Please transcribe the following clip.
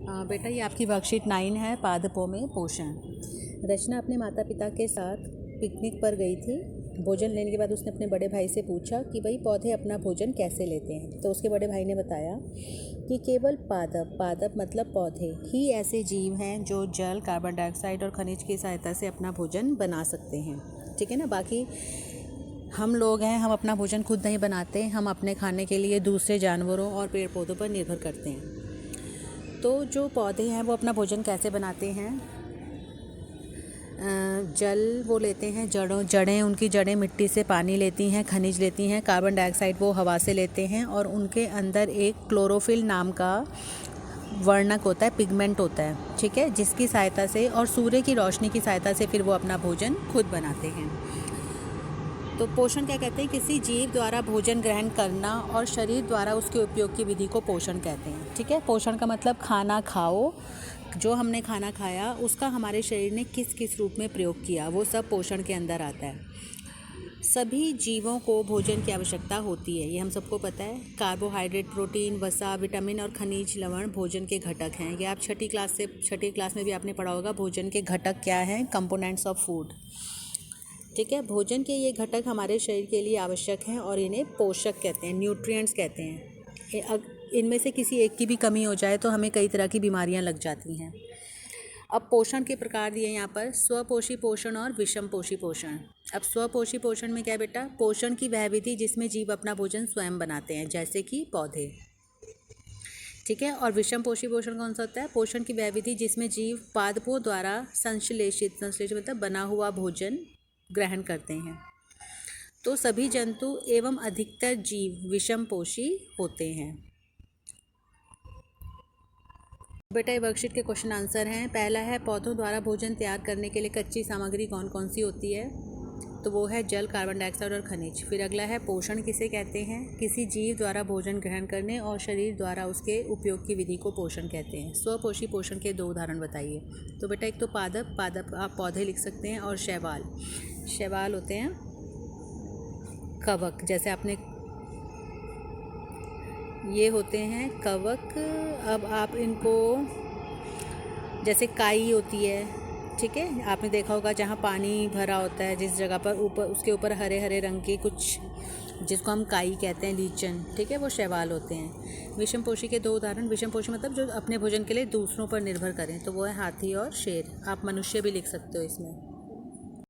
बेटा ये आपकी वर्कशीट 9 है, पादपों में पोषण। रचना अपने माता पिता के साथ पिकनिक पर गई थी। भोजन लेने के बाद उसने अपने बड़े भाई से पूछा कि भाई पौधे अपना भोजन कैसे लेते हैं। तो उसके बड़े भाई ने बताया कि केवल पादप मतलब पौधे ही ऐसे जीव हैं जो जल, कार्बन डाइऑक्साइड और खनिज की सहायता से अपना भोजन बना सकते हैं। ठीक है ना। बाकी हम लोग हैं, हम अपना भोजन खुद नहीं बनाते, हम अपने खाने के लिए दूसरे जानवरों और पेड़ पौधों पर निर्भर करते हैं। तो जो पौधे हैं वो अपना भोजन कैसे बनाते हैं? जल वो लेते हैं, जड़ें उनकी जड़ें मिट्टी से पानी लेती हैं, खनिज लेती हैं, कार्बन डाइऑक्साइड वो हवा से लेते हैं और उनके अंदर एक क्लोरोफिल नाम का वर्णक होता है, पिगमेंट होता है। ठीक है, जिसकी सहायता से और सूर्य की रोशनी की सहायता से फिर वो अपना भोजन खुद बनाते हैं। तो पोषण क्या कहते हैं? किसी जीव द्वारा भोजन ग्रहण करना और शरीर द्वारा उसके उपयोग की विधि को पोषण कहते हैं। ठीक है, पोषण का मतलब खाना खाओ, जो हमने खाना खाया उसका हमारे शरीर ने किस किस रूप में प्रयोग किया, वो सब पोषण के अंदर आता है। सभी जीवों को भोजन की आवश्यकता होती है, ये हम सबको पता है। कार्बोहाइड्रेट, प्रोटीन, वसा, विटामिन और खनिज लवण भोजन के घटक हैं। ये आप छठी क्लास में भी आपने पढ़ा होगा, भोजन के घटक क्या हैं, कंपोनेंट्स ऑफ फूड। ठीक है, भोजन के ये घटक हमारे शरीर के लिए आवश्यक हैं और इन्हें पोषक कहते हैं, न्यूट्रिएंट्स कहते हैं। इनमें से किसी एक की भी कमी हो जाए तो हमें कई तरह की बीमारियां लग जाती हैं। अब पोषण के प्रकार दिए यहाँ पर, स्वपोषी पोषण और विषमपोषी पोषण। अब स्वपोषी पोषण में क्या बेटा? पोषण की वह विधि जिसमें जीव अपना भोजन स्वयं बनाते हैं, जैसे कि पौधे। ठीक है, और विषमपोषी पोषण कौन सा होता है? पोषण की वह विधि जिसमें जीव पादपों द्वारा संश्लेषित मतलब बना हुआ भोजन ग्रहण करते हैं। तो सभी जंतु एवं अधिकतर जीव विषमपोषी होते हैं। बेटा ये वर्कशीट के क्वेश्चन आंसर हैं। पहला है, पौधों द्वारा भोजन तैयार करने के लिए कच्ची सामग्री कौन कौन सी होती है? तो वो है जल, कार्बन डाइऑक्साइड और खनिज। फिर अगला है, पोषण किसे कहते हैं? किसी जीव द्वारा भोजन ग्रहण करने और शरीर द्वारा उसके उपयोग की विधि को पोषण कहते हैं। स्वपोषी पोषण के 2 उदाहरण बताइए। तो बेटा एक तो पादप आप पौधे लिख सकते हैं, और शैवाल होते हैं कवक, जैसे आपने ये होते हैं कवक। अब आप इनको, जैसे काई होती है, ठीक है, आपने देखा होगा जहाँ पानी भरा होता है जिस जगह पर, ऊपर उसके ऊपर हरे हरे रंग के कुछ, जिसको हम काई कहते हैं, लीचन। ठीक है, वो शैवाल होते हैं। विषमपोषी के 2 उदाहरण। विषमपोषी मतलब जो अपने भोजन के लिए दूसरों पर निर्भर करें, तो वो है हाथी और शेर। आप मनुष्य भी लिख सकते हो इसमें।